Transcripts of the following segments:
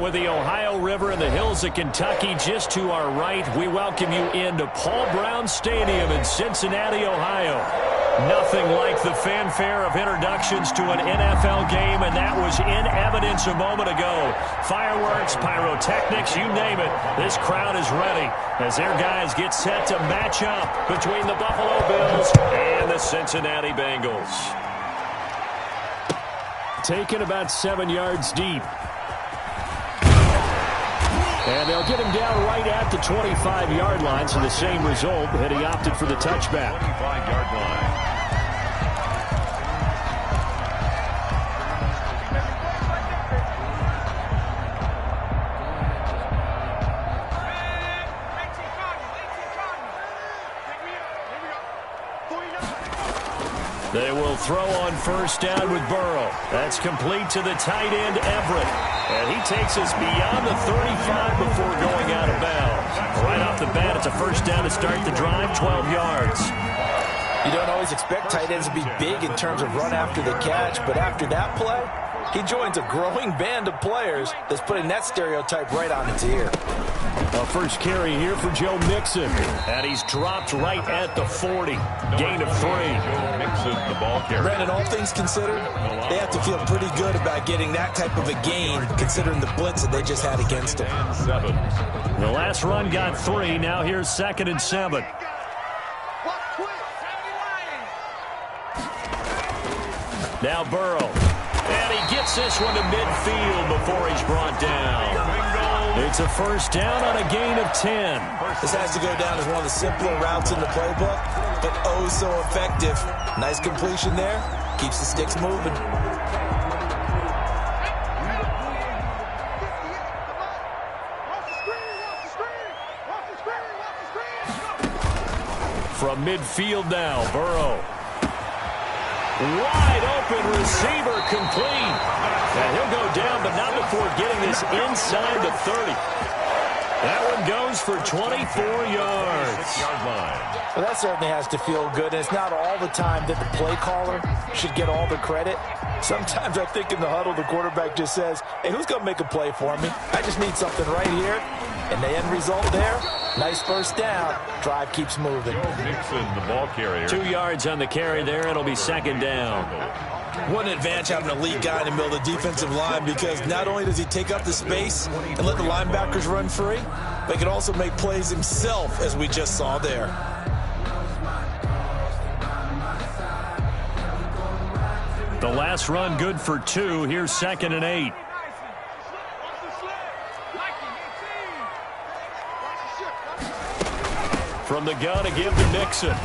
with the Ohio River and the hills of Kentucky just to our right. We welcome you into Paul Brown Stadium in Cincinnati, Ohio. Nothing like the fanfare of introductions to an NFL game, and that was in evidence a moment ago. Fireworks, pyrotechnics, you name it. This crowd is ready as their guys get set to match up between the Buffalo Bills and the Cincinnati Bengals. Taken about 7 yards deep. And they'll get him down right at the 25-yard line, so the same result, had he opted for the touchback. 25-yard line. They will throw on first down with Burrow. That's complete to the tight end, Everett. And he takes us beyond the 35 before going out of bounds. Right off the bat, it's a first down to start the drive, 12 yards. You don't always expect tight ends to be big in terms of run after the catch, but after that play, he joins a growing band of players that's putting that stereotype right on its ear. A first carry here for Joe Mixon. And he's dropped right at the 40. Gain of 3. Joe Mixon, the ball carrier. Brandon, all things considered, they have to feel pretty good about getting that type of a gain, considering the blitz that they just had against them. 7. The last run got 3. Now here's 2nd and 7. Now Burrow. And he gets this one to midfield before he's brought down. It's a first down on a gain of 10. This has to go down as one of the simpler routes in the playbook, but oh so effective. Nice completion there. Keeps the sticks moving. From midfield now, Burrow. Wide open receiver complete. And he'll go down, but not before getting this inside the 30. That one goes for 24 yards. Well, that certainly has to feel good. And it's not all the time that the play caller should get all the credit. Sometimes I think in the huddle, the quarterback just says, hey, who's going to make a play for me? I just need something right here. And the end result there, nice first down. Drive keeps moving. Mixon, the ball carrier. 2 yards on the carry there. It'll be second down. What an advantage having an elite guy in the middle of the defensive line, because not only does he take up the space and let the linebackers run free, but he can also make plays himself, as we just saw there. The last run good for 2. Here's 2nd and 8. From the gun, a give to Mixon.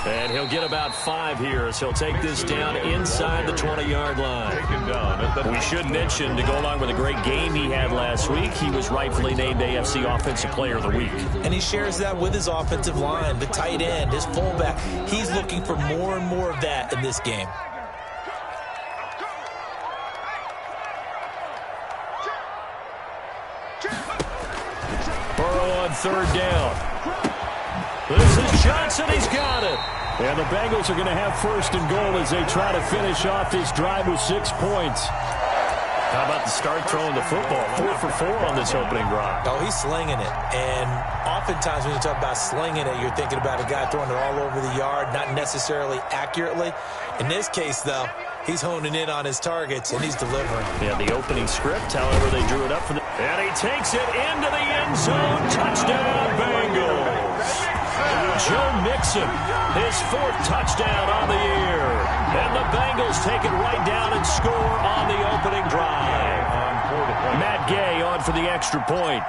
And he'll get about 5 here as he'll take this down inside the 20-yard line. We should mention, to go along with a great game he had last week, he was rightfully named AFC Offensive Player of the Week. And he shares that with his offensive line, the tight end, his fullback. He's looking for more and more of that in this game. Burrow on third down. This is Johnson. He's got it. And the Bengals are going to have first and goal as they try to finish off this drive with 6 points. How about the start throwing the football? 4 for 4 on this opening drive. Oh, he's slinging it. And oftentimes when you talk about slinging it, you're thinking about a guy throwing it all over the yard, not necessarily accurately. In this case, though, he's honing in on his targets, and he's delivering. Yeah, the opening script, however, they drew it up for the... And he takes it into the end zone. Touchdown, Bengals. Joe Mixon, his 4th touchdown on the year. And the Bengals take it right down and score on the opening drive. Matt Gay on for the extra point.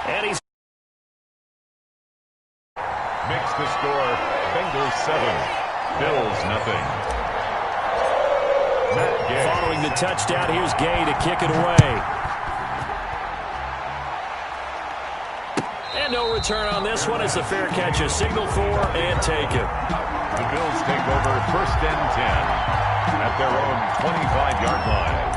And he's... Makes the score. Bengals 7. Bills nothing. Matt Gay. Following the touchdown, here's Gay to kick it away. And no return on this one. It's a fair catch, a signal for, and take it. The Bills take over first and 10 at their own 25-yard line.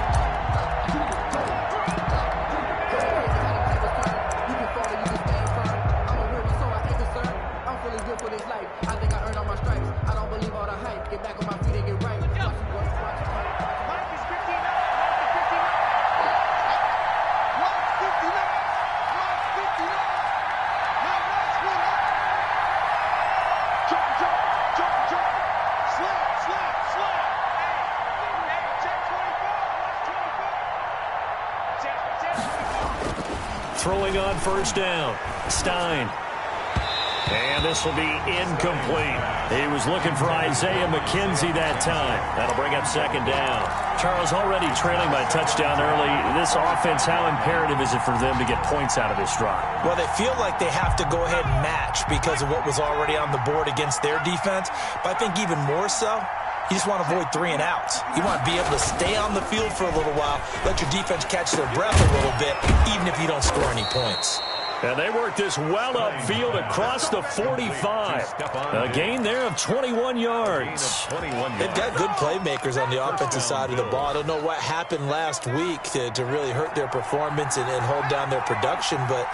throwing on first down. Stein. And this will be incomplete. He was looking for Isaiah McKenzie that time. That'll bring up second down. Charles, already trailing by touchdown early. This offense, how imperative is it for them to get points out of this drive? Well, they feel like they have to go ahead and match because of what was already on the board against their defense. But I think even more so, you just want to avoid 3 and outs. You want to be able to stay on the field for a little while, let your defense catch their breath a little bit, even if you don't score any points. And they work this well upfield across the 45. A gain there of 21 yards. They've got good playmakers on the offensive side of the ball. I don't know what happened last week to really hurt their performance and hold down their production, but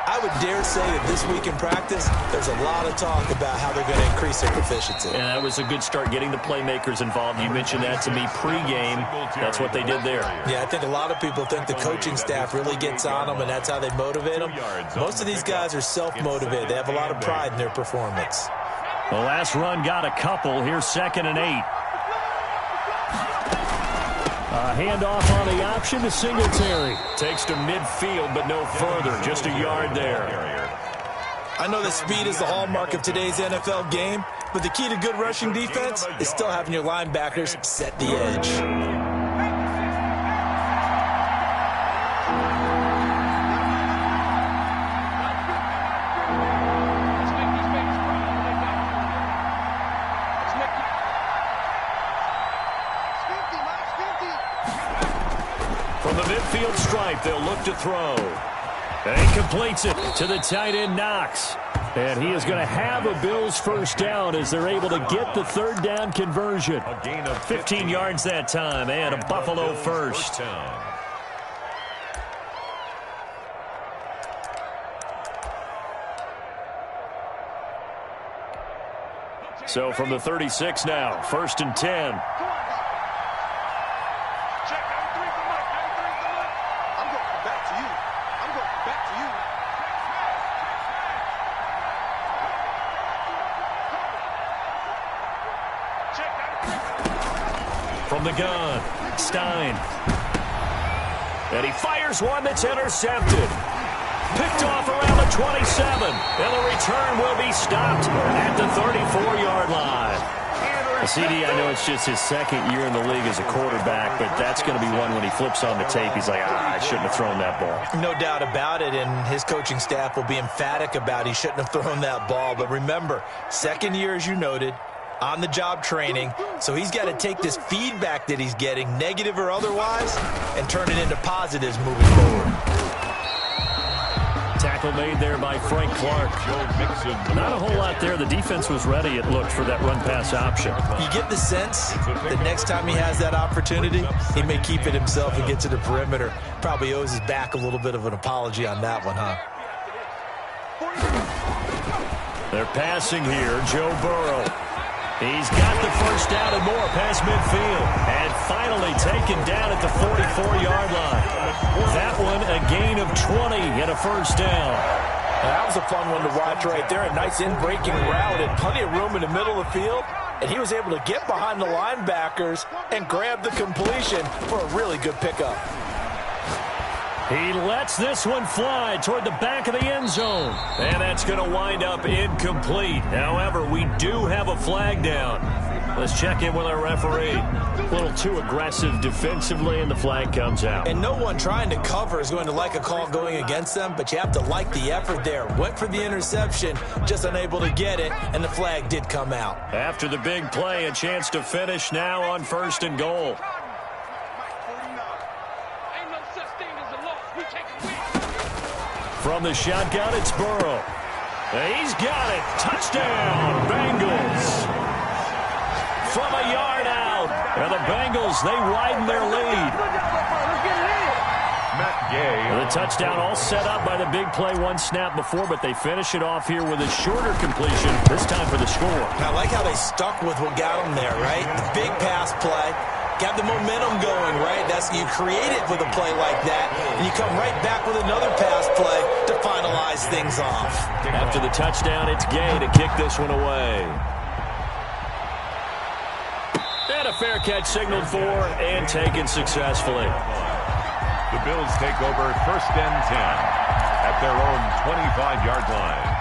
I would dare say that this week in practice, there's a lot of talk about how they're going to increase their proficiency. And that was a good start, getting the playmakers involved. You mentioned that to me pregame. That's what they did there. Yeah, I think a lot of people think the coaching staff really gets on them, and that's how they motivate them. Most of these guys are self-motivated. They have a lot of pride in their performance. The last run got a couple. Here's 2nd and 8. A handoff on the option to Singletary. Takes to midfield, but no further. Just a yard there. I know that speed is the hallmark of today's NFL game, but the key to good rushing defense is still having your linebackers set the edge. From the midfield stripe, they'll look to throw. And he completes it to the tight end, Knox. And he is going to have a Bills first down as they're able to get the 3rd down conversion. A gain of 15 yards that time and a Buffalo first. So from the 36 now, 1st and 10. From the gun, Stein. And he fires one that's intercepted. Picked off around the 27. And the return will be stopped at the 34-yard line. CD, I know it's just his 2nd year in the league as a quarterback, but that's going to be one when he flips on the tape. He's like, I shouldn't have thrown that ball. No doubt about it, and his coaching staff will be emphatic about he shouldn't have thrown that ball. But remember, 2nd year, as you noted, on-the-job training, so he's got to take this feedback that he's getting, negative or otherwise, and turn it into positives moving forward. Tackle made there by Frank Clark. Not a whole lot there. The defense was ready, it looked, for that run-pass option. You get the sense that next time he has that opportunity, he may keep it himself and get to the perimeter. Probably owes his back a little bit of an apology on that one, huh? They're passing here, Joe Burrow. He's got the first down and more past midfield. And finally taken down at the 44-yard line. That one a gain of 20 and a first down. That was a fun one to watch right there. A nice in-breaking route and plenty of room in the middle of the field. And he was able to get behind the linebackers and grab the completion for a really good pickup. He lets this one fly toward the back of the end zone. And that's going to wind up incomplete. However, we do have a flag down. Let's check in with our referee. A little too aggressive defensively, and the flag comes out. And no one trying to cover is going to like a call going against them, but you have to like the effort there. Went for the interception, just unable to get it, and the flag did come out. After the big play, a chance to finish now on 1st and goal. From the shotgun, it's Burrow. He's got it. Touchdown, Bengals. From a yard out. And the Bengals, they widen their lead. The touchdown all set up by the big play, one snap before, but they finish it off here with a shorter completion, this time for the score. I like how they stuck with what got them there, right? The big pass play. Got the momentum going, right? You create it with a play like that, and you come right back with another pass play to finalize things off. After the touchdown, it's Gay to kick this one away. And a fair catch signaled for and taken successfully. The Bills take over 1st and 10 at at their own 25-yard line.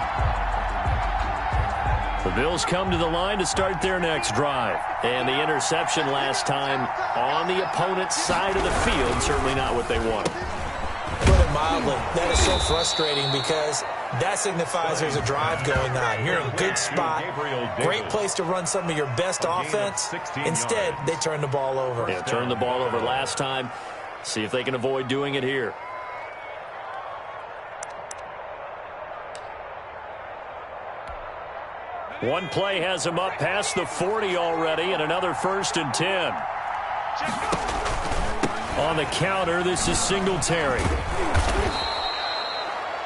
The Bills come to the line to start their next drive. And the interception last time on the opponent's side of the field, certainly not what they wanted. Put it mildly, that is so frustrating because that signifies there's a drive going on. You're in a good spot, great place to run some of your best offense. Instead, they turn the ball over. Yeah, turned the ball over last time. See if they can avoid doing it here. One play has him up past the 40 already, and another 1st and 10. On the counter, this is Singletary.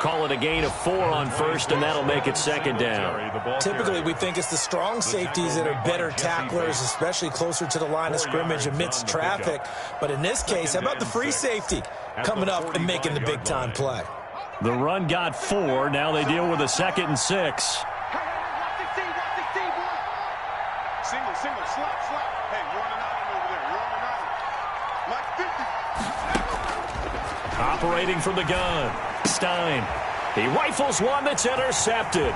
Call it a gain of 4 on first, and that'll make it 2nd down. Typically, we think it's the strong safeties that are better tacklers, especially closer to the line of scrimmage amidst traffic. But in this case, how about the free safety coming up and making the big-time play? The run got 4. Now they deal with a 2nd and 6. Single, slap. Hey, you're on an island over there. You're on an island. Like 50. Operating from the gun, Stein. He rifles one that's intercepted.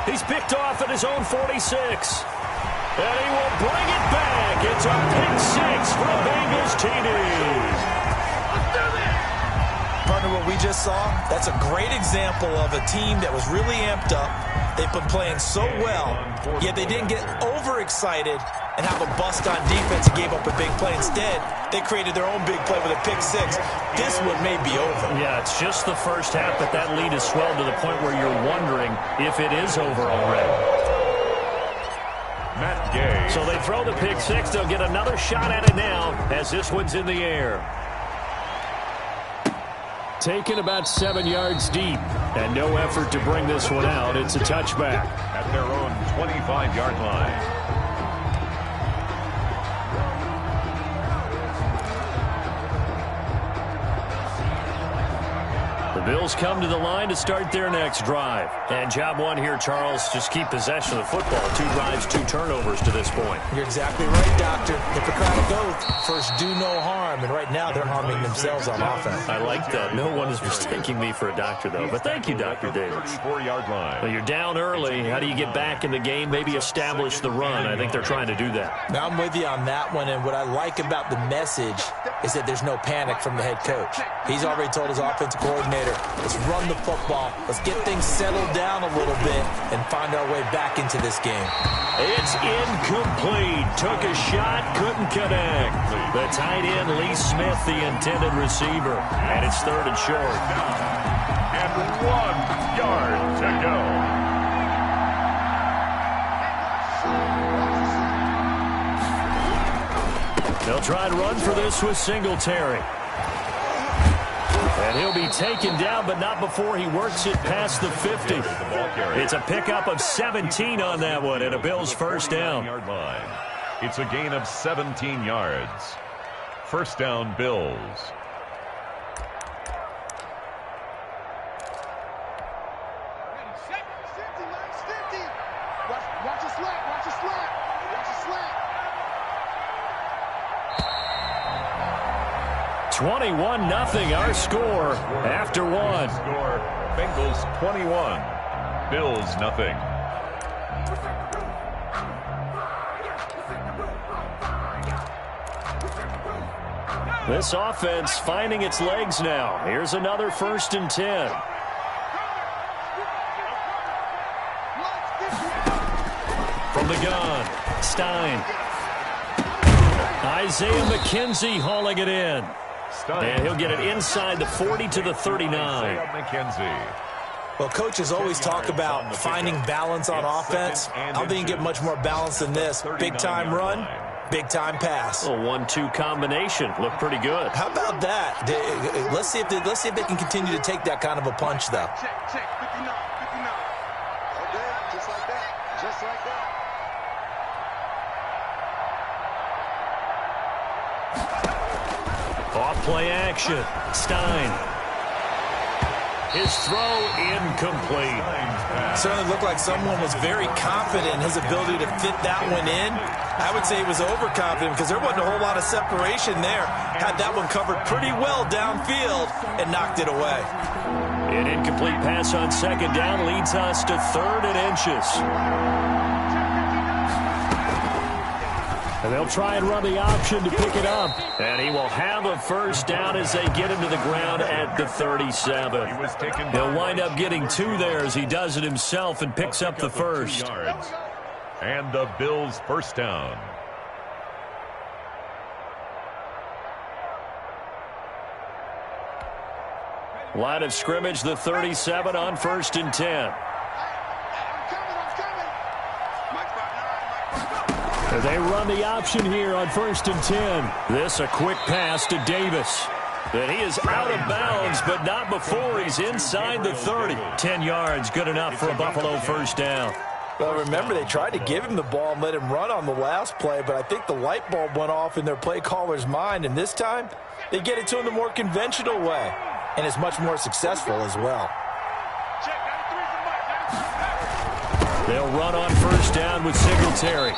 He's picked off at his own 46. And he will bring it back. It's a pick 6 for a Bengals TD. Partner, what we just saw, that's a great example of a team that was really amped up. They've been playing so well, yet they didn't get overexcited and have a bust on defense and gave up a big play. Instead, they created their own big play with a pick 6. This one may be over. Yeah, it's just the first half, but that lead has swelled to the point where you're wondering if it is over already. Matt Gay. So they throw the pick 6. They'll get another shot at it now as this one's in the air. Taken about 7 yards deep, and no effort to bring this one out. It's a touchback. At their own 25-yard line. The Bills come to the line to start their next drive. And job one here, Charles, just keep possession of the football. 2 drives, 2 turnovers to this point. You're exactly right, Doctor. Hippocratic oath, first do no harm. And right now they're harming themselves on offense. I like that. No one is mistaking me for a doctor, though. But thank you, Dr. Davis. 34-yard line. Well, you're down early. How do you get back in the game, maybe establish the run? I think they're trying to do that. Now, I'm with you on that one. And what I like about the message is that there's no panic from the head coach. He's already told his offensive coordinator, let's run the football. Let's get things settled down a little bit and find our way back into this game. It's incomplete. Took a shot, couldn't connect. The tight end, Lee Smith, the intended receiver. And it's 3rd and short. And 1 yard to go. They'll try to run for this with Singletary. And he'll be taken down, but not before he works it past the 50. It's a pickup of 17 on that one, and a Bills 1st down. It's a gain of 17 yards. 1st down, Bills. Watch a slap. 21-0 our score after 1. Score, Bengals 21, Bills nothing. This offense finding its legs now. Here's another 1st and 10. From the gun, Stein. Isaiah McKenzie hauling it in. And he'll get it inside the 40 to the 39. Well, coaches always talk about finding balance on offense. I don't think you get much more balance than this. Big-time run, big-time pass. A 1-2 combination. Looked pretty good. How about that? Let's see if they can continue to take that kind of a punch, though. Check. 59. Okay, just like that. Off-play action. Stein. His throw incomplete. Certainly looked like someone was very confident in his ability to fit that one in. I would say he was overconfident because there wasn't a whole lot of separation there. Had that one covered pretty well downfield and knocked it away. An incomplete pass on second down leads us to 3rd and inches. And they'll try and run the option to pick it up. And he will have a first down as they get him to the ground at the 37. He'll wind up getting 2 there as he does it himself and picks up the first. And the Bills' first down. Line of scrimmage, the 37 on 1st and 10. They run the option here on 1st and 10. This a quick pass to Davis. And he is out of bounds, but not before he's inside the 30. 10 yards, good enough for a Buffalo first down. Well, remember, they tried to give him the ball and let him run on the last play, but I think the light bulb went off in their play caller's mind, and this time they get it to him the more conventional way, and it's much more successful as well. They'll run on first down with Singletary.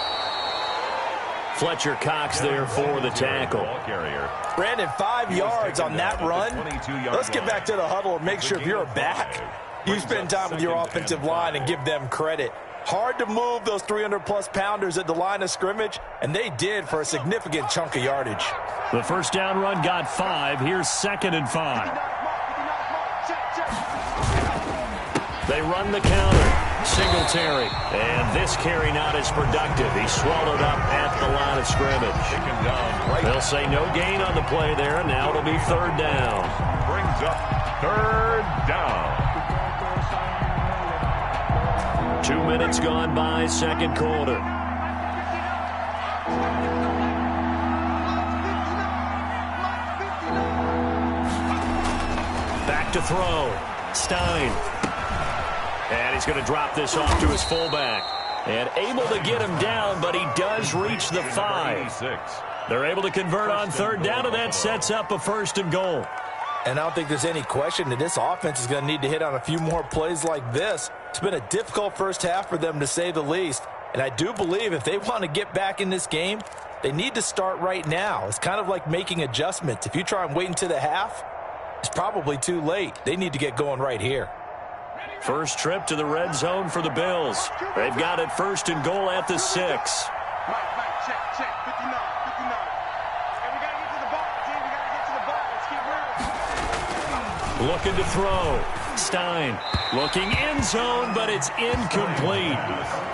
Fletcher Cox there for the tackle. Brandon, 5 yards on that run. Let's get back to the huddle and make sure if you're a back, you spend time with your offensive line and give them credit. Hard to move those 300-plus pounders at the line of scrimmage, and they did for a significant chunk of yardage. The first down run got 5. Here's 2nd and 5. They run the counter. Singletary. And this carry not as productive. He's swallowed up at the line of scrimmage. They'll say no gain on the play there, and now it'll be 3rd down. Brings up 3rd down. 2 minutes gone by, 2nd quarter. Back to throw. Stein. And he's going to drop this off to his fullback. And able to get him down, but he does reach the 5. They're able to convert on 3rd down, and that sets up a 1st and goal. And I don't think there's any question that this offense is going to need to hit on a few more plays like this. It's been a difficult first half for them, to say the least. And I do believe if they want to get back in this game, they need to start right now. It's kind of like making adjustments. If you try and wait until the half, it's probably too late. They need to get going right here. First trip to the red zone for the Bills. They've got it 1st and goal at the 6. Check, 59, 59. And we got to get to the ball, team. We got to get to the ball. Let's keep moving. Looking to throw. Stein looking end zone, but it's incomplete.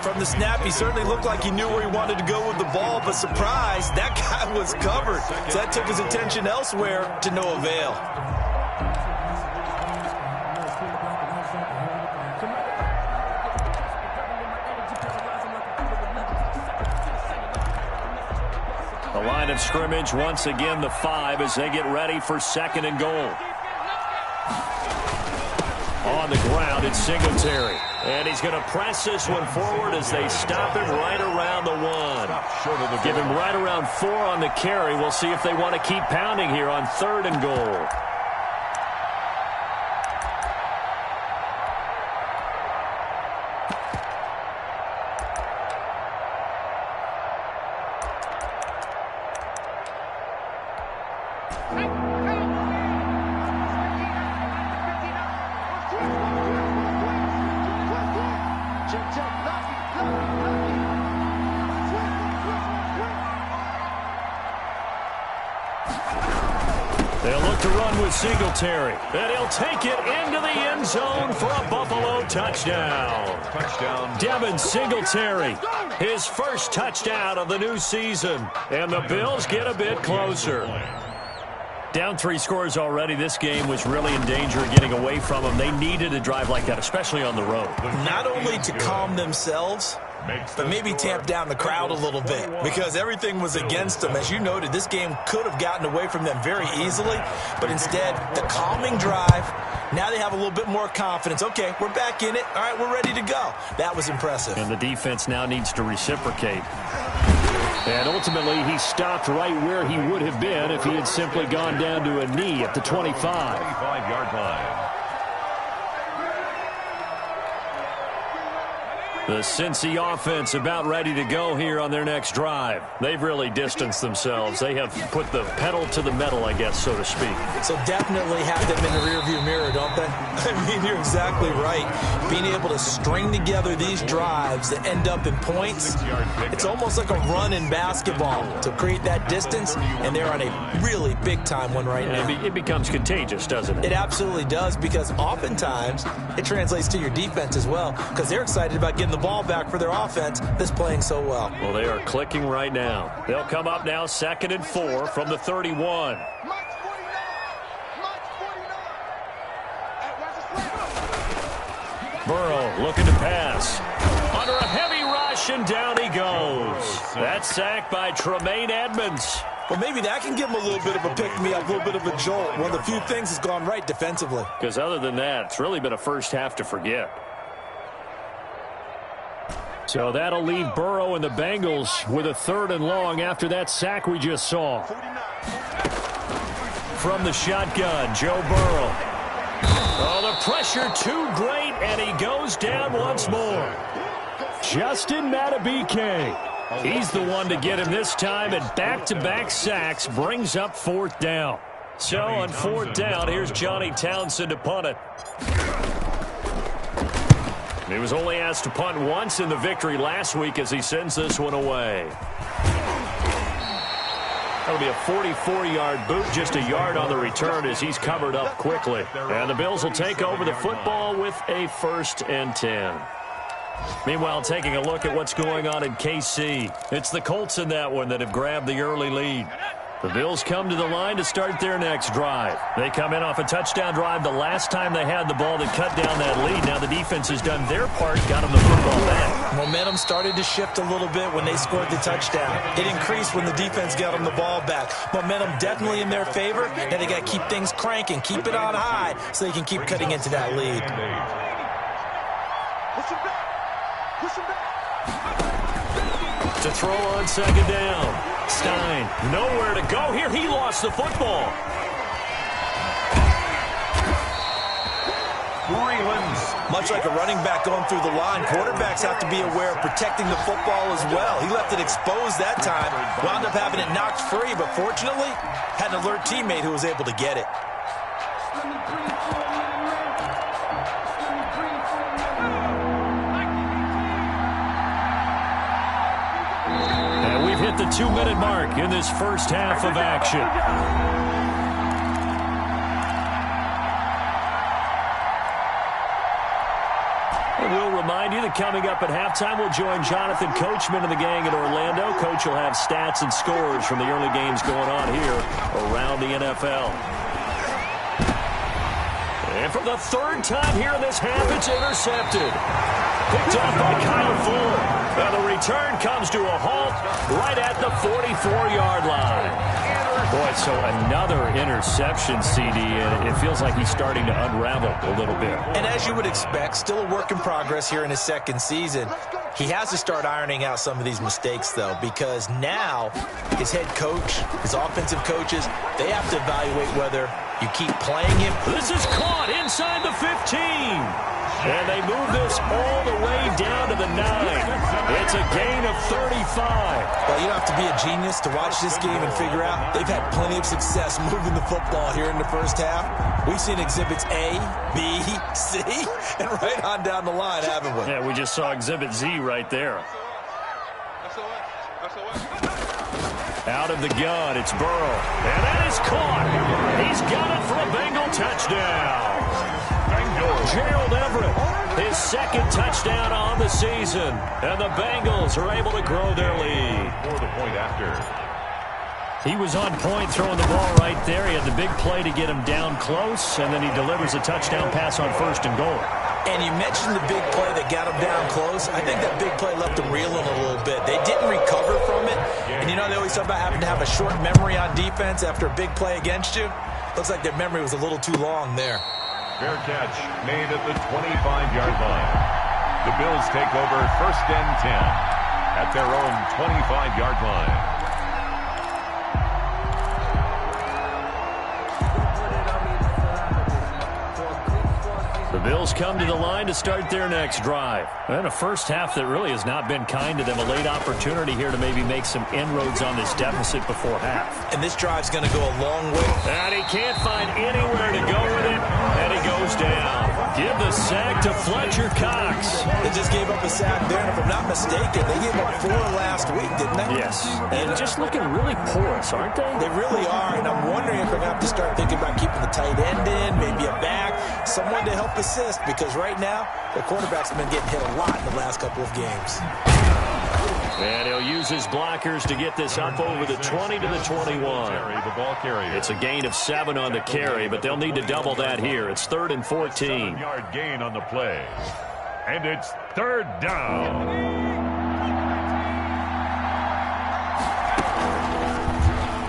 From the snap, he certainly looked like he knew where he wanted to go with the ball, but surprise, that guy was covered. So that took his attention elsewhere to no avail. The line of scrimmage, once again, the 5 as they get ready for 2nd and goal. On the ground, it's Singletary. And he's going to press this one forward as they stop him right around the 1. Give him right around 4 on the carry. We'll see if they want to keep pounding here on 3rd and goal. They'll look to run with Singletary. And he'll take it into the end zone for a Buffalo touchdown. Devin Singletary, his first touchdown of the new season. And the Bills get a bit closer. Down 3 scores already. This game was really in danger of getting away from them. They needed a drive like that, especially on the road. Not only to calm themselves, but maybe tamp down the crowd a little bit, because everything was against them. As you noted, this game could have gotten away from them very easily, but instead, the calming drive, now they have a little bit more confidence. Okay, we're back in it. All right, we're ready to go. That was impressive. And the defense now needs to reciprocate. And ultimately, he stopped right where he would have been if he had simply gone down to a knee at the 25. 25-yard line. The Cincy offense about ready to go here on their next drive. They've really distanced themselves. They have put the pedal to the metal, I guess, so to speak. So definitely have them in the rearview mirror, don't they? I mean, you're exactly right. Being able to string together these drives that end up in points, it's almost like a run in basketball to create that distance, and they're on a really big-time one right now. It becomes contagious, doesn't it? It absolutely does, because oftentimes it translates to your defense as well, because they're excited about getting the ball back for their offense that's playing so well. Well, they are clicking right now. They'll come up now 2nd and 4 from the 31. Burrow looking to pass. Under a heavy rush, and down he goes. That sack by Tremaine Edmonds. Well, maybe that can give him a little bit of a pick-me-up, a little bit of a jolt. One of the few things that's gone right defensively. Because other than that, it's really been a first half to forget. So that'll leave Burrow and the Bengals with a 3rd and long after that sack we just saw. From the shotgun, Joe Burrow. Oh, the pressure too great, and he goes down once more. Justin Madubuike. He's the one to get him this time, and back-to-back sacks brings up 4th down. So on 4th down, here's Johnny Townsend to punt it. He was only asked to punt once in the victory last week as he sends this one away. That'll be a 44-yard boot, just a yard on the return as he's covered up quickly. And the Bills will take over the football with a 1st and 10. Meanwhile, taking a look at what's going on in KC. It's the Colts in that one that have grabbed the early lead. The Bills come to the line to start their next drive. They come in off a touchdown drive the last time they had the ball that cut down that lead. Now the defense has done their part, got them the football back. Momentum started to shift a little bit when they scored the touchdown. It increased when the defense got them the ball back. Momentum definitely in their favor. Now they got to keep things cranking, keep it on high so they can keep cutting into that lead. To throw on 2nd down. Stein, nowhere to go here. He lost the football. Much like a running back going through the line, quarterbacks have to be aware of protecting the football as well. He left it exposed that time, wound up having it knocked free, but fortunately, had an alert teammate who was able to get it. Hit the 2-minute mark in this first half of action. And we'll remind you that coming up at halftime, we'll join Jonathan Coachman and the gang in Orlando. Coach will have stats and scores from the early games going on here around the NFL. And for the 3rd time here in this half, it's intercepted. Picked up by Kyle Fuller. Now the return comes to a halt right at the 44-yard line. Boy, so another interception, CD, and it feels like he's starting to unravel a little bit. And as you would expect, still a work in progress here in his 2nd season. He has to start ironing out some of these mistakes, though, because now his head coach, his offensive coaches, they have to evaluate whether you keep playing him. This is caught inside the 15. And they move this all the way down to the 9. It's a gain of 35. Well, you don't have to be a genius to watch this game and figure out they've had plenty of success moving the football here in the first half. We've seen exhibits A, B, C, and right on down the line, haven't we? Yeah, we just saw exhibit Z right there. Out of the gun, it's Burrow. And that is caught. He's got it for a Bengal touchdown. Gerald Everett, his 2nd touchdown on the season. And the Bengals are able to grow their lead. For the point after. He was on point throwing the ball right there. He had the big play to get him down close, and then he delivers a touchdown pass on 1st and goal. And you mentioned the big play that got him down close. I think that big play left him reeling a little bit. They didn't recover from it. And you know, they always talk about having to have a short memory on defense after a big play against you. Looks like their memory was a little too long there. Fair catch made at the 25-yard line. The Bills take over 1st and 10 at their own 25-yard line. The Bills come to the line to start their next drive. And a first half that really has not been kind to them. A late opportunity here to maybe make some inroads on this deficit before half. And this drive's going to go a long way. And he can't find anywhere to go with it. And he goes down. Give the sack to Fletcher Cox. They just gave up a sack there, and if I'm not mistaken, they gave up 4 last week, didn't they? Yes. And just looking really porous, aren't they? They really are, and I'm wondering if they're going to have to start thinking about keeping the tight end in, maybe a back, someone to help assist, because right now, the quarterback's been getting hit a lot in the last couple of games. And he'll use his blockers to get this up over the 20 to the 21. It's a gain of 7 on the carry, but they'll need to double that here. It's 3rd and 14. 7-yard gain on the play. And it's 3rd down.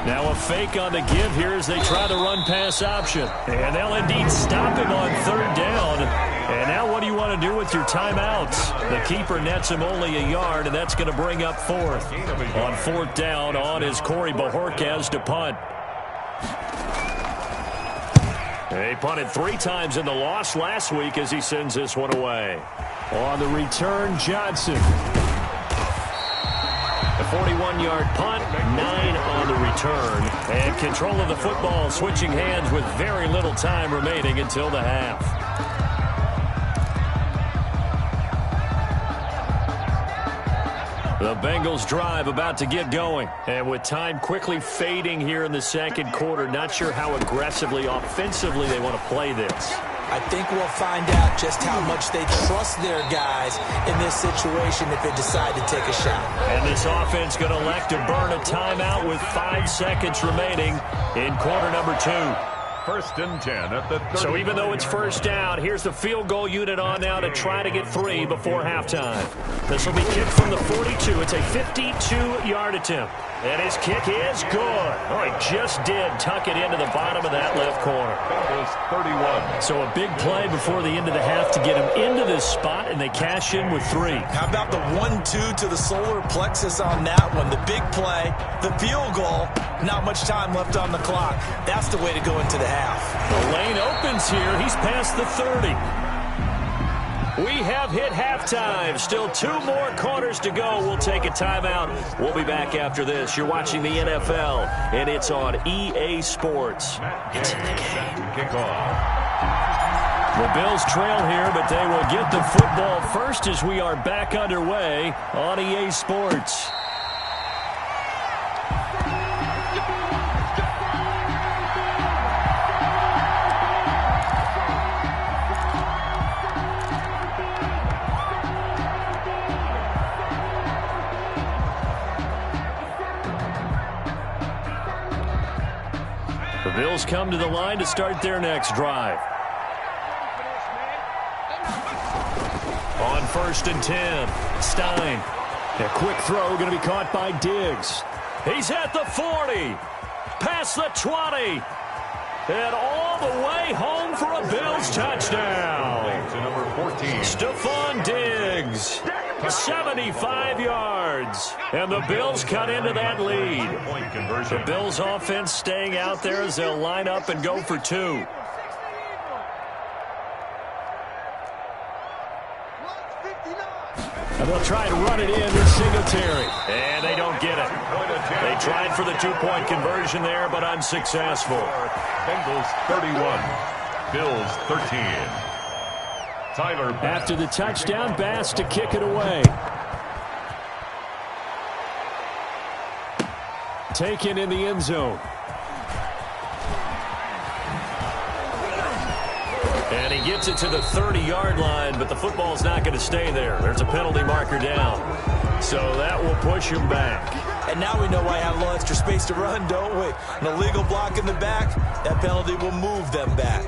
Now a fake on the give here as they try the run-pass option. And they'll indeed stop him on 3rd down. And now what do you want to do with your timeouts? The keeper nets him only a yard, and that's going to bring up 4th. On 4th down, on is Corey Bajorquez to punt. He punted 3 times in the loss last week as he sends this one away. On the return, Johnson. A 41-yard punt, 9 on the return. And control of the football, switching hands with very little time remaining until the half. The Bengals drive about to get going. And with time quickly fading here in the second quarter, not sure how aggressively, offensively they want to play this. I think we'll find out just how much they trust their guys in this situation if they decide to take a shot. And this offense going to elect to burn a timeout with 5 seconds remaining in quarter number 2. 1st and 10 at the 30. So even though it's 1st down, here's the field goal unit on now to try to get 3 before halftime. This will be kicked from the 42. It's a 52-yard attempt. And his kick is good. Oh, he just did tuck it into the bottom of that left corner. Bengals 31. So a big play before the end of the half to get him into this spot, and they cash in with 3. How about the 1-2 to the solar plexus on that one? The big play, the field goal, not much time left on the clock. That's the way to go into the half. The lane opens here. He's past the 30. We have hit halftime. Still 2 more quarters to go. We'll take a timeout. We'll be back after this. You're watching the NFL, and it's on EA Sports. It's in the game. Kickoff. The Bills trail here, but they will get the football first as we are back underway on EA Sports. The Bills come to the line to start their next drive. On 1st and 10, Stein. A quick throw going to be caught by Diggs. He's at the 40, past the 20, and all the way home for a Bills touchdown. To number 14. Stephon Diggs. 75 yards. And the Bills cut into that lead. Point conversion. The Bills offense staying out there as they'll line up and go for 2. And they'll try to run it in with Singletary. And they don't get it. They tried for the 2-point conversion there, but unsuccessful. Bengals 31. Bills 13. Tyler after the touchdown, Bass to kick it away. Taken in the end zone. And he gets it to the 30-yard line, but the football's not going to stay there. There's a penalty marker down. So that will push him back. And now we know why I have a little extra space to run, don't we? An illegal block in the back, that penalty will move them back.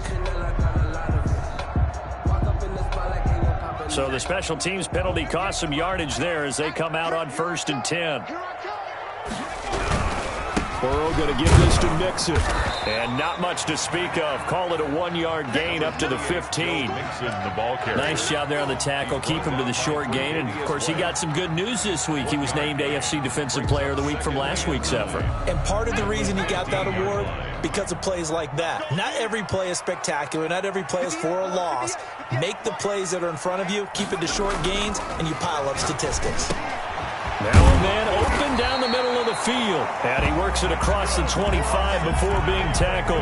So the special teams penalty cost some yardage there as they come out on 1st and 10. Burrow going to give this to Mixon. And not much to speak of. Call it a 1-yard gain up to the 15. Mixon, the ball carrier. Nice job there on the tackle. Keep him to the short gain. And, of course, he got some good news this week. He was named AFC Defensive Player of the Week from last week's effort. And part of the reason he got that award, because of plays like that. Not every play is spectacular. Not every play is for a loss. Make the plays that are in front of you, keep it to short gains, and you pile up statistics. Now a man open down the middle of the field. And he works it across the 25 before being tackled.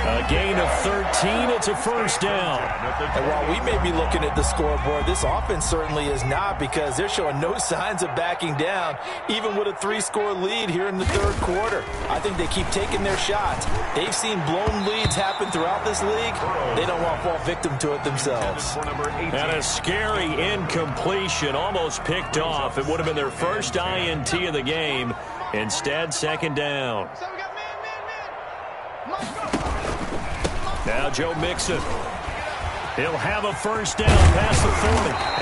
A gain of 13. It's a first down. And while we may be looking at the scoreboard, this offense certainly is not, because they're showing no signs of backing down, even with a 3-score lead here in the third quarter. I think they keep taking their shots. They've seen blown leads happen throughout this league. They don't want to fall victim to it themselves. And a scary incompletion, almost picked off. It would have been their first INT of the game. Instead, second down. Now Joe Mixon. He'll have a first down past the 40.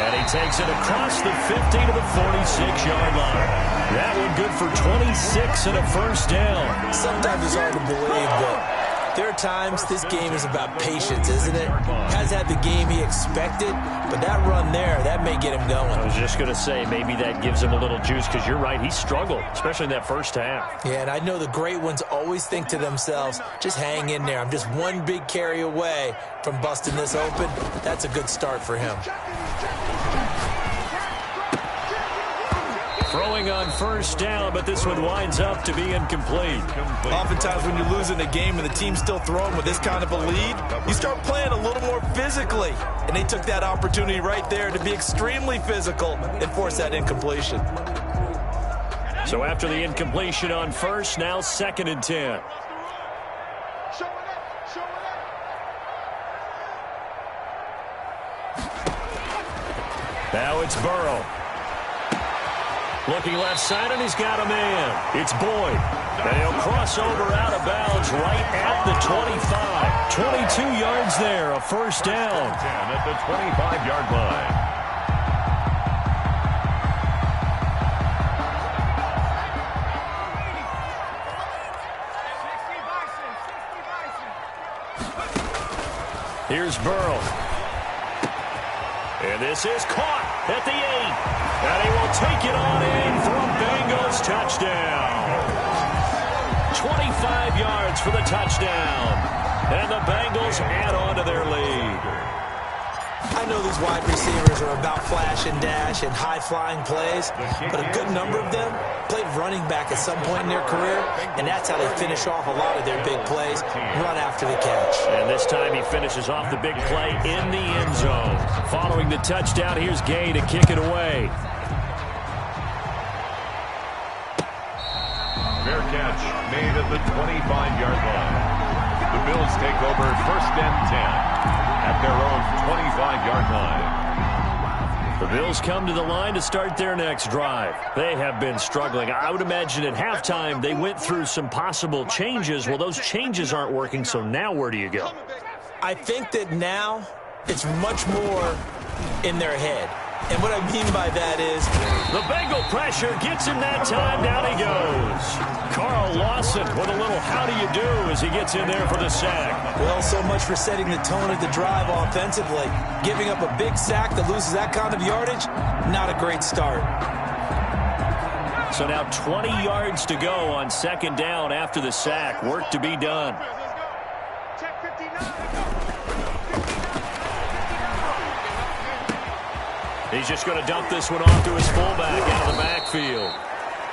And he takes it across the 50 to the 46-yard line. That one good for 26 and a first down. Sometimes it's hard to believe, but there are times this game is about patience, isn't it? Has had the game he expected, but that run there, that may get him going. I was just going to say, maybe that gives him a little juice, because you're right, he struggled, especially in that first half. Yeah, and I know the great ones always think to themselves, just hang in there. I'm just one big carry away from busting this open. That's a good start for him. Throwing on first down, but this one winds up to be incomplete. Oftentimes when you're losing a game and the team's still throwing with this kind of a lead, you start playing a little more physically. And they took that opportunity right there to be extremely physical and force that incompletion. So after the incompletion on first, now 2nd and 10. Now it's Burrow. Looking left side, and he's got a man. It's Boyd. And he'll cross over out of bounds right at the 25. 22 yards there, a first down. 10 at the 25-yard line. Here's Burrow. And this is caught at the 8. And he will take it on in for a Bengals touchdown. 25 yards for the touchdown. And the Bengals add on to their lead. I know these wide receivers are about flash and dash and high-flying plays, but a good number of them played running back at some point in their career, and that's how they finish off a lot of their big plays, run after the catch. And this time he finishes off the big play in the end zone. Following the touchdown, here's Gay to kick it away. Fair catch made at the 25-yard line. The Bills take over 1st and 10 at their own 25-yard line. The Bills come to the line to start their next drive. They have been struggling. I would imagine at halftime they went through some possible changes. Well, those changes aren't working, so now where do you go? I think that now it's much more in their head. And what I mean by that is the Bengal pressure gets him that time. Down he goes. Carl Lawson with a little how do you do as he gets in there for the sack. Well, so much for setting the tone of the drive offensively. Giving up a big sack that loses that kind of yardage, not a great start. So now 20 yards to go on 2nd down after the sack. Work to be done. He's just going to dump this one off to his fullback out of the backfield.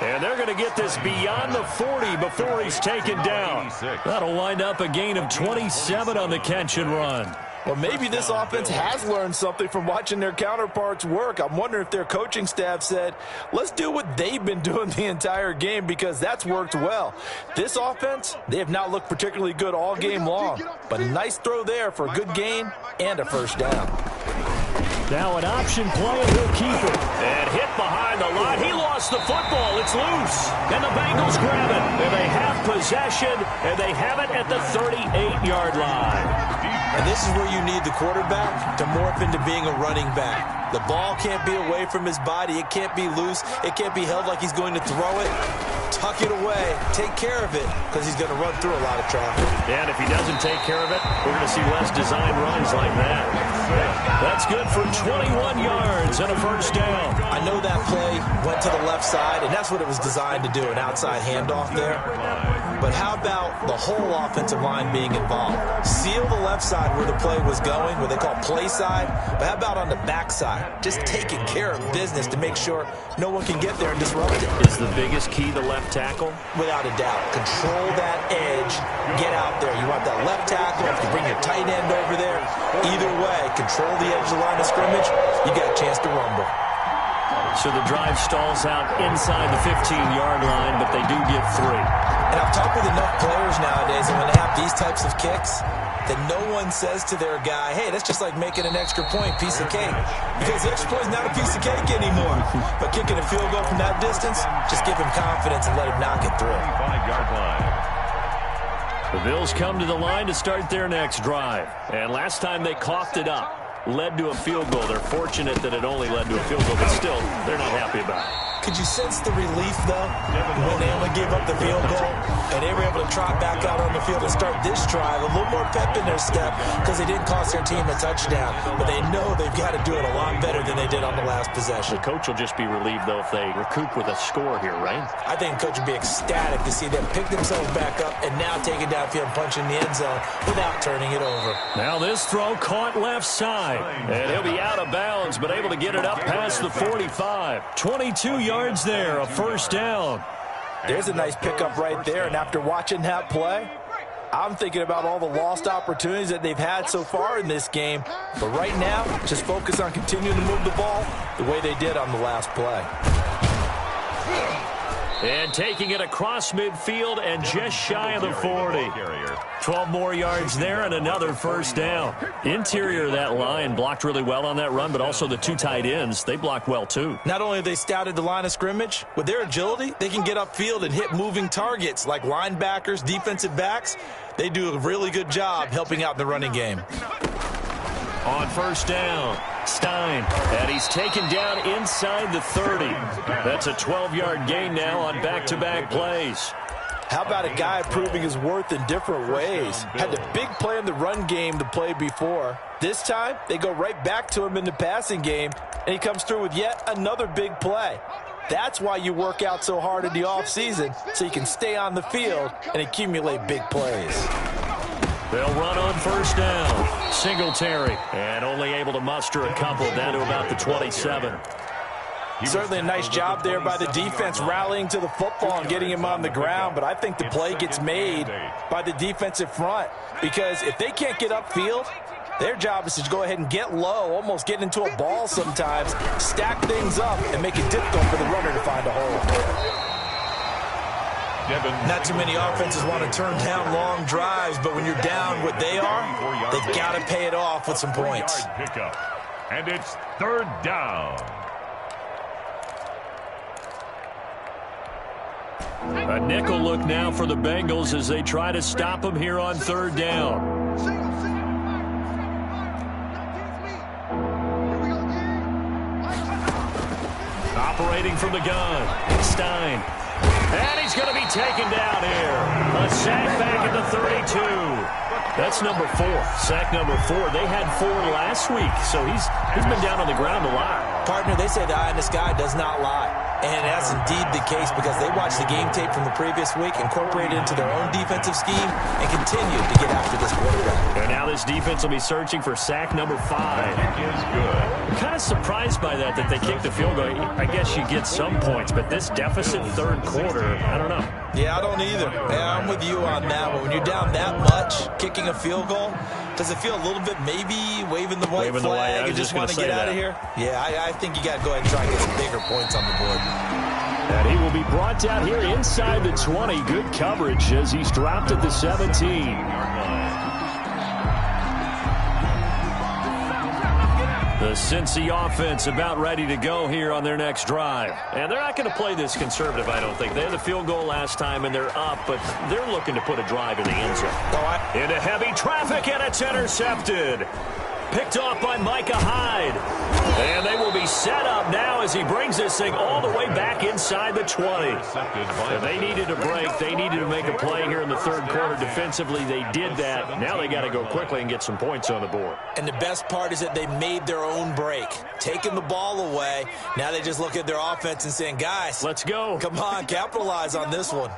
And they're going to get this beyond the 40 before he's taken down. That'll wind up a gain of 27 on the catch and run. Well, maybe this offense has learned something from watching their counterparts work. I'm wondering if their coaching staff said, let's do what they've been doing the entire game, because that's worked well. This offense, they have not looked particularly good all game long. But a nice throw there for a good gain and a first down. Now an option play, and he'll keep it. And hit behind the line. He lost the football. It's loose. And the Bengals grab it. And they have possession, and they have it at the 38-yard line. And this is where you need the quarterback to morph into being a running back. The ball can't be away from his body. It can't be loose. It can't be held like he's going to throw it. Tuck it away. Take care of it, because he's going to run through a lot of traffic. And if he doesn't take care of it, we're going to see less design runs like that. That's good for 21 yards. yards and a first down. I know that play went to the left side, and that's what it was designed to do, an outside handoff there. But how about the whole offensive line being involved? Seal the left side where the play was going, what they call play side. But how about on the back side? Just taking care of business to make sure no one can get there and disrupt it. Is the biggest key the left tackle? Without a doubt. Control that edge. Get out there. You want that left tackle. If you bring your tight end over there, either way, control the edge of the line of scrimmage, you got a chance to rumble. So the drive stalls out inside the 15-yard line, but they do get 3. And I've talked with enough players nowadays, and when they have these types of kicks, that no one says to their guy, hey, that's just like making an extra point, piece of cake. Because the extra point is not a piece of cake anymore. But kicking a field goal from that distance, just give him confidence and let him knock it through. 25-yard line. The Bills come to the line to start their next drive. And last time they coughed it up, led to a field goal. They're fortunate that it only led to a field goal, but still, they're not happy about it. Could you sense the relief, though, when they only gave up the field goal and they were able to trot back out on the field and start this drive? A little more pep in their step because they didn't cost their team a touchdown, but they know they've got to do it a lot better than they did on the last possession. The coach will just be relieved, though, if they recoup with a score here, right? I think the coach would be ecstatic to see them pick themselves back up and now take it downfield and punch in the end zone without turning it over. Now this throw caught left side, and he'll be out of bounds, but able to get it up past the 45. 22 yards there, a first down. There's a nice pickup right there, and after watching that play, I'm thinking about all the lost opportunities that they've had so far in this game. But right now, just focus on continuing to move the ball the way they did on the last play. And taking it across midfield and just shy of the 40. 12 more yards there and another first down. Interior of that line blocked really well on that run, but also the 2 tight ends, they blocked well too. Not only have they scouted the line of scrimmage, with their agility, they can get upfield and hit moving targets like linebackers, defensive backs. They do a really good job helping out the running game. On first down, Stein, and he's taken down inside the 30. That's a 12-yard gain now on back-to-back plays. How about a guy proving his worth in different ways? Had the big play in the run game the play before. This time, they go right back to him in the passing game, and he comes through with yet another big play. That's why you work out so hard in the offseason, so you can stay on the field and accumulate big plays. They'll run on first down. Singletary, and only able to muster a couple down to about the 27. Certainly a nice job there by the defense rallying to the football and getting him on the ground, but I think the play gets made by the defensive front because if they can't get upfield, their job is to go ahead and get low, almost get into a ball sometimes, stack things up, and make it difficult for the runner to find a hole. Not too many offenses want to turn down long drives, but when you're down what they are, they've got to pay it off with some points. And it's third down. A nickel look now for the Bengals as they try to stop him here on third down. Operating from the gun, Stein. And he's going to be taken down here. A sack back at the 32. That's number 4. Sack number 4. They had 4 last week, so he's been down on the ground a lot. Partner, they say the eye in the sky does not lie. And that's indeed the case because they watched the game tape from the previous week, incorporated it into their own defensive scheme, and continued to get after this quarterback. And now this defense will be searching for sack number 5. Is good. I'm kind of surprised by that they kicked the field goal. I guess you get some points, but this deficit third quarter, I don't know. Yeah, I don't either. Yeah, I'm with you on that. But when you're down that much, kicking a field goal, does it feel a little bit maybe waving the white flag and just want to get out of here? Yeah, I think you got to go ahead and try and get some bigger points on the board. And he will be brought down here inside the 20. Good coverage as he's dropped at the 17. The Cincy offense about ready to go here on their next drive. And they're not going to play this conservative, I don't think. They had the field goal last time, and they're up, but they're looking to put a drive in the end zone. Into heavy traffic, and it's intercepted. Picked off by Micah Hyde. And they will be set up now as he brings this thing all the way back inside the 20. They needed a break. They needed to make a play here in the third quarter. Defensively, they did that. Now they got to go quickly and get some points on the board. And the best part is that they made their own break, taking the ball away. Now they just look at their offense and saying, guys, let's go. Come on, capitalize on this one.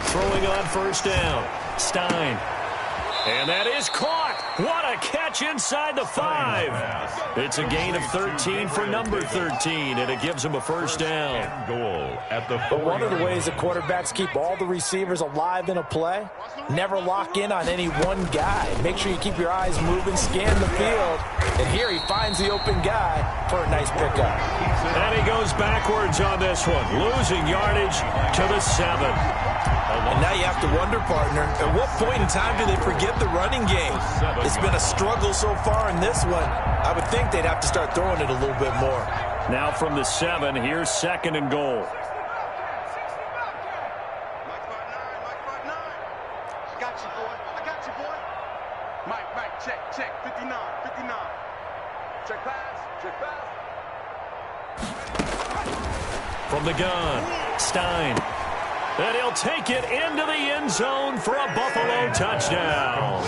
Throwing on first down. Stein. And that is caught. What a catch inside the 5. It's a gain of 13 for number 13, and it gives them a first down. Goal at the but one of the ways that quarterbacks keep all the receivers alive in a play, never lock in on any one guy. Make sure you keep your eyes moving, scan the field. And here he finds the open guy for a nice pickup. And he goes backwards on this one, losing yardage to the 7. And now you have to wonder, partner, at what point in time do they forget the running game? It's been a struggle so far in this one. I would think they'd have to start throwing it a little bit more. Now from the 7, here's second and goal. Mike, check, 59. Check pass. From the gun, Stein. And he'll take it into the end zone for a Buffalo touchdown.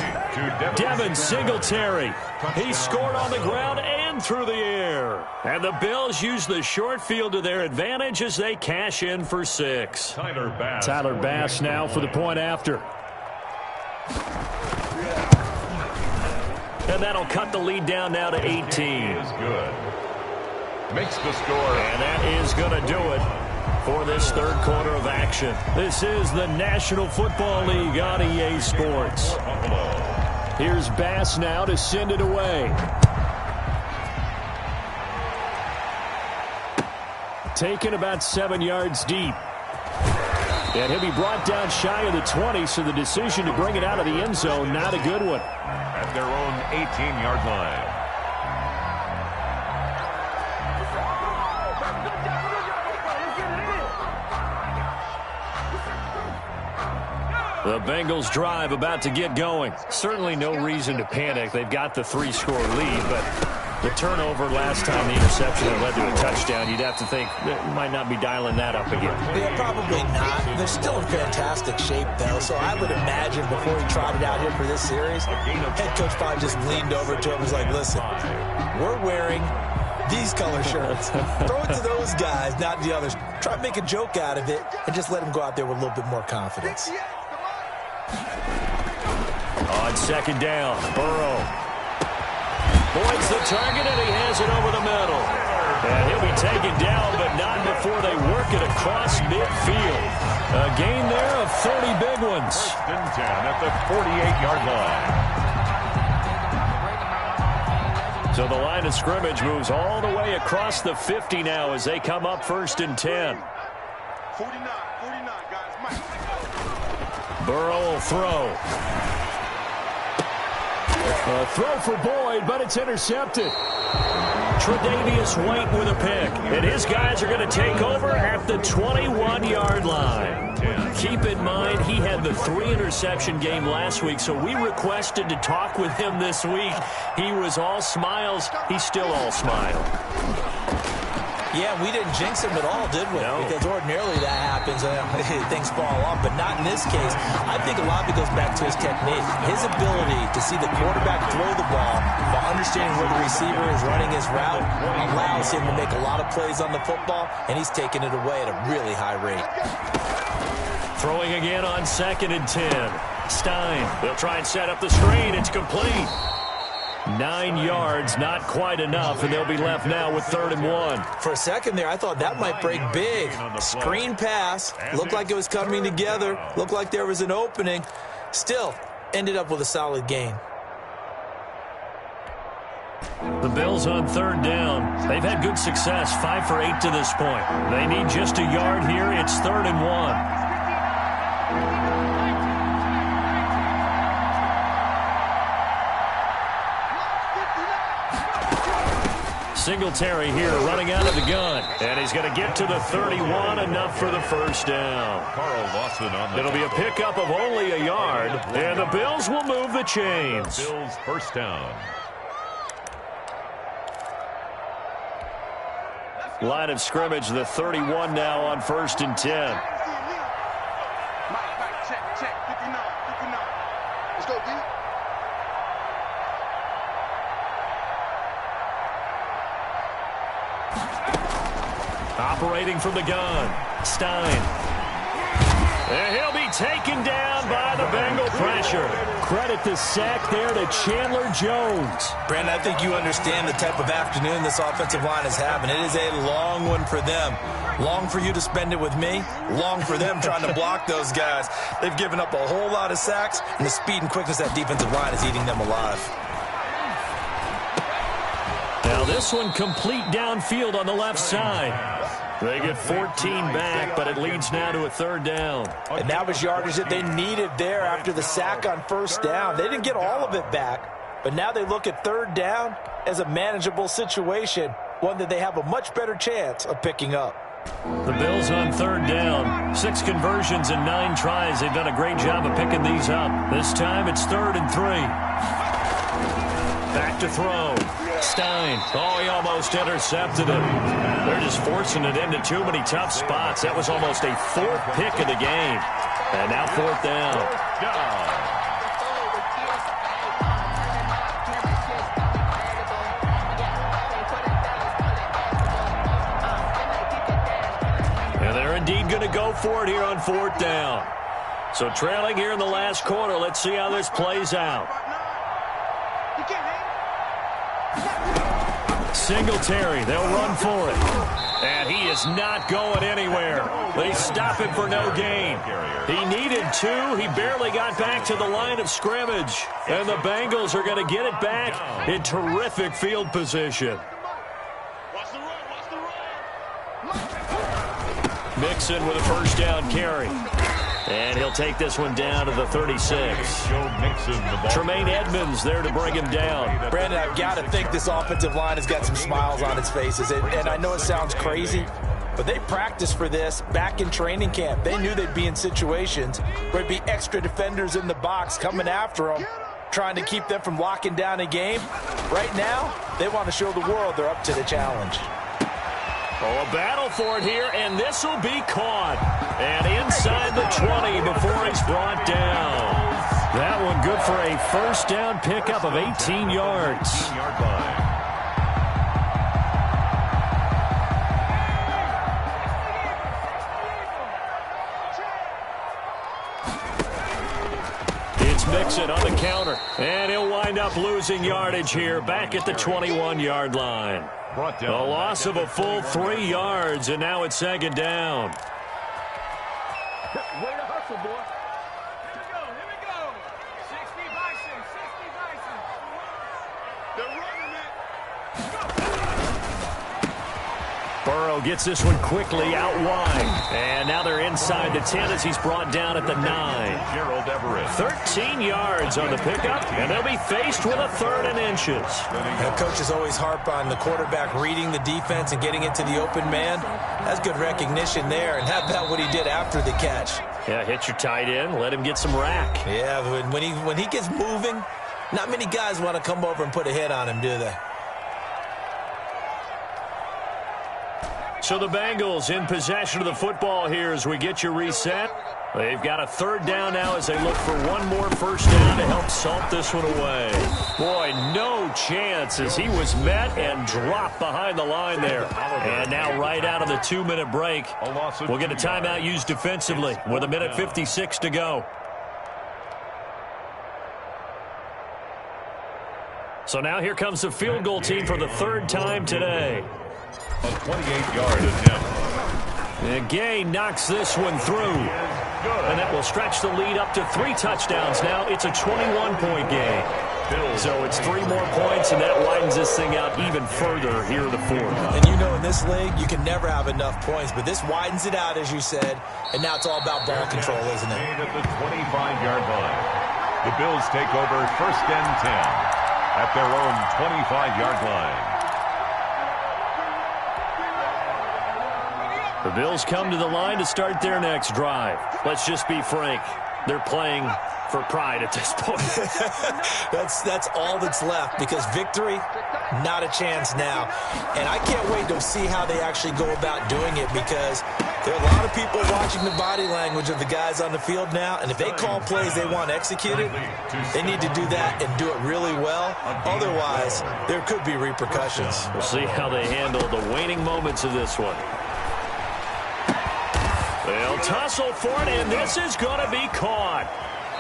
Devin Singletary. He scored on the ground and through the air. And the Bills use the short field to their advantage as they cash in for 6. Tyler Bass now for the point after. And that'll cut the lead down now to 18. Is good. Makes the score. And that is going to do it for this third quarter of action. This is the National Football League on EA Sports. Here's Bass now to send it away. Taken about 7 yards deep. And he'll be brought down shy of the 20, so the decision to bring it out of the end zone, not a good one. At their own 18-yard line. The Bengals drive about to get going. Certainly no reason to panic. They've got the 3-score lead, but the turnover last time, the interception that led to a touchdown, you'd have to think they might not be dialing that up again. Yeah, probably not. They're still in fantastic shape, though, so I would imagine before he trotted out here for this series, head coach probably just leaned over to him and was like, listen, we're wearing these color shirts. Throw it to those guys, not the others. Try to make a joke out of it and just let them go out there with a little bit more confidence. On second down, Burrow. Boyd's the target, and he has it over the middle. And he'll be taken down, but not before they work it across midfield. A gain there of 30 big ones. First and 10 at the 48-yard line. So the line of scrimmage moves all the way across the 50 now as they come up first and 10. 49, guys. Mike. Burrow will throw. A throw for Boyd, but it's intercepted. Tre'Davious White with a pick. And his guys are going to take over at the 21-yard line. Keep in mind, he had the 3-interception game last week, so we requested to talk with him this week. He was all smiles. He's still all smile. Yeah, we didn't jinx him at all, did we? No. Because ordinarily that happens, things fall off, but not in this case. I think a lot of it goes back to his technique. His ability to see the quarterback throw the ball while understanding where the receiver is running his route allows him to make a lot of plays on the football, and he's taking it away at a really high rate. Throwing again on second and 10. Stein, they'll try and set up the screen. It's complete. 9 yards, not quite enough, and they'll be left now with 3rd and 1. For a second there, I thought that might break big. Screen pass, looked like it was coming together, looked like there was an opening. Still, ended up with a solid gain. The Bills on 3rd down. They've had good success, 5 for 8 to this point. They need just a yard here. It's 3rd and 1. Singletary here running out of the gun. And he's going to get to the 31, enough for the first down. Carl Lawson on the It'll be a pickup of only a yard, and the Bills will move the chains. Bills first down. Line of scrimmage, the 31 now on 1st and 10. Mike, check. 59. Let's go, D. Operating from the gun, Stein. And he'll be taken down by the Bengal pressure. Credit the sack there to Chandler Jones. Brandon, I think you understand the type of afternoon this offensive line is having. It is a long one for them. Long for you to spend it with me. Long for them trying to block those guys. They've given up a whole lot of sacks, and the speed and quickness of that defensive line is eating them alive. Now this one complete downfield on the left side. They get 14 back, but it leads now to a 3rd down. And that was yardage that they needed there after the sack on 1st down. They didn't get all of it back, but now they look at 3rd down as a manageable situation, one that they have a much better chance of picking up. The Bills on 3rd down. 6 conversions and 9 tries. They've done a great job of picking these up. This time it's 3rd and 3. Back to throw. Stein. Oh, he almost intercepted it. They're just forcing it into too many tough spots. That was almost a 4th pick of the game. And now 4th down. And they're indeed going to go for it here on 4th down. So trailing here in the last quarter. Let's see how this plays out. Singletary, they'll run for it. And he is not going anywhere. They stop him for no gain. He needed 2. He barely got back to the line of scrimmage. And the Bengals are going to get it back in terrific field position. Mixon with a 1st down carry. And he'll take this one down to the 36. Tremaine Edmonds there to bring him down. Brandon, I've got to think this offensive line has got some smiles on its faces. And I know it sounds crazy, but they practiced for this back in training camp. They knew they'd be in situations where there'd be extra defenders in the box coming after them, trying to keep them from locking down a game. Right now, they want to show the world they're up to the challenge. Oh, a battle for it here, and this will be caught. And inside the 20 before he's brought down. That one good for a 1st down pickup of 18 yards. 18-yard line. It's Mixon on the counter, and he'll wind up losing yardage here back at the 21-yard line. A loss of a full 3 yards, and now it's 2nd down. Way to hustle, boy. Here we go. 60 Bison, 60 Bison. They're running it. Burrow gets this one quickly out wide. And now they're inside the 10 as he's brought down at the 9. Gerald Everett. 13 yards on the pickup, and they'll be faced with a 3rd and inches. Now, coaches always harp on the quarterback reading the defense and getting into the open man. That's good recognition there. And how about what he did after the catch? Yeah, hit your tight end, let him get some rack. Yeah, when he gets moving, not many guys want to come over and put a hit on him, do they? So the Bengals in possession of the football here as we get you reset. They've got a 3rd down now as they look for one more 1st down to help salt this one away. Boy, no chance as he was met and dropped behind the line there. And now right out of the 2-minute break, we'll get a timeout used defensively with 1:56 to go. So now here comes the field goal team for the 3rd time today. A 28-yard attempt. And Gay knocks this one through. And that will stretch the lead up to 3 touchdowns now. It's a 21-point game. So it's 3 more points, and that widens this thing out even further here in the 4th. And you know in this league, you can never have enough points, but this widens it out, as you said, and now it's all about ball control, isn't it? Made at the 25-yard line. The Bills take over 1st and 10 at their own 25-yard line. The Bills come to the line to start their next drive. Let's just be frank. They're playing for pride at this point. That's all that's left, because victory, Not a chance now. And I can't wait to see how they actually go about doing it, because there are a lot of people watching the body language of the guys on the field now, and if they call plays they want executed, they need to do that and do it really well. Otherwise, there could be repercussions. We'll see how they handle the waning moments of this one. They'll tussle for it, and this is going to be caught.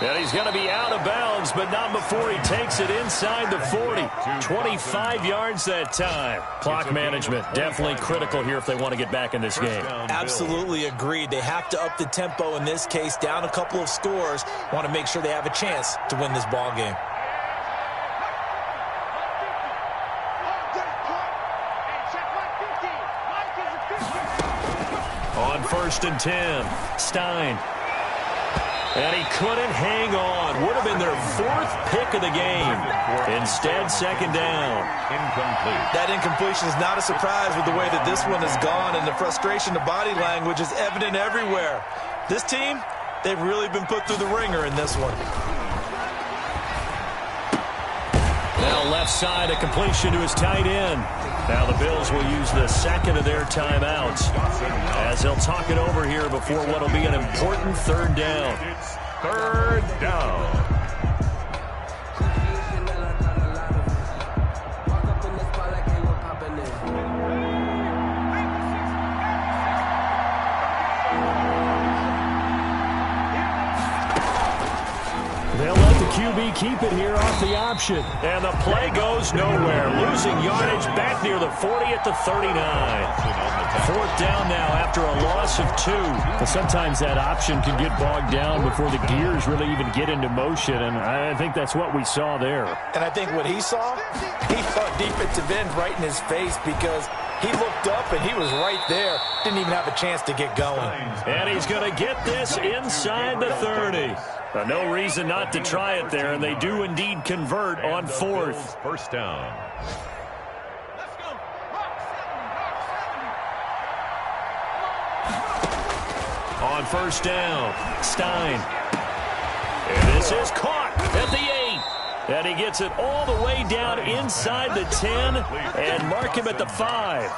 And he's going to be out of bounds, but not before he takes it inside the 40. 25 yards that time. Clock management, definitely critical here if they want to get back in this game. Absolutely agreed. They have to up the tempo in this case, down a couple of scores. Want to make sure they have a chance to win this ball game. On 1st and 10, Stein. And he couldn't hang on. Would have been their 4th pick of the game. Instead, 2nd down. Incomplete. That incompletion is not a surprise with the way that this one has gone, and the frustration, the body language is evident everywhere. This team, they've really been put through the ringer in this one. Now left side, a completion to his tight end. Now the Bills will use the 2nd of their timeouts as they'll talk it over here before what will be an important 3rd down. It's 3rd down. They'll let the QB keep it here off the option. And the play goes nowhere. Losing yardage back near the 40 at the 39. 4th down now after a loss of 2. But sometimes that option can get bogged down before the gears really even get into motion, and I think that's what we saw there. And I think what he saw defensive end right in his face, because he looked up and he was right there. Didn't even have a chance to get going. And he's going to get this inside the 30. No reason not to try it there, and they do indeed convert on 4th. 1st down. On 1st down, Stein. And this is caught at the 8. And he gets it all the way down inside the 10 and mark him at the 5.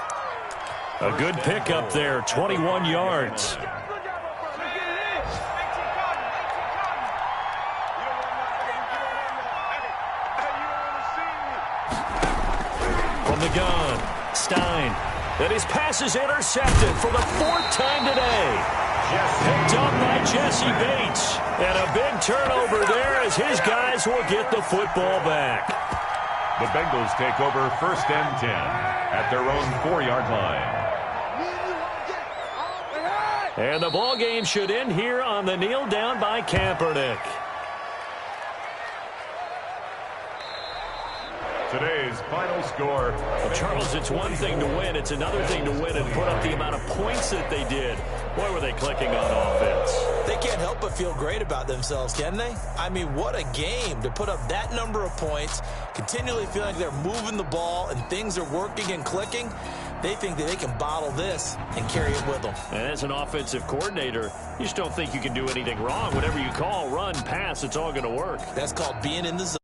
A good pickup there, 21 yards. From the gun, Stein. And his pass is intercepted for the 4th time today. Picked up by Jesse Bates. And a big turnover there as his guys will get the football back. The Bengals take over 1st and 10 at their own 4-yard line. And the ball game should end here on the kneel down by Kaepernick. Today's final score. Well, Charles, it's one thing to win. It's another thing to win and put up the amount of points that they did. Boy, were they clicking on offense. They can't help but feel great about themselves, can they? I mean, what a game to put up that number of points, continually feeling like they're moving the ball and things are working and clicking. They think that they can bottle this and carry it with them. And as an offensive coordinator, you just don't think you can do anything wrong. Whatever you call, run, pass, it's all going to work. That's called being in the zone.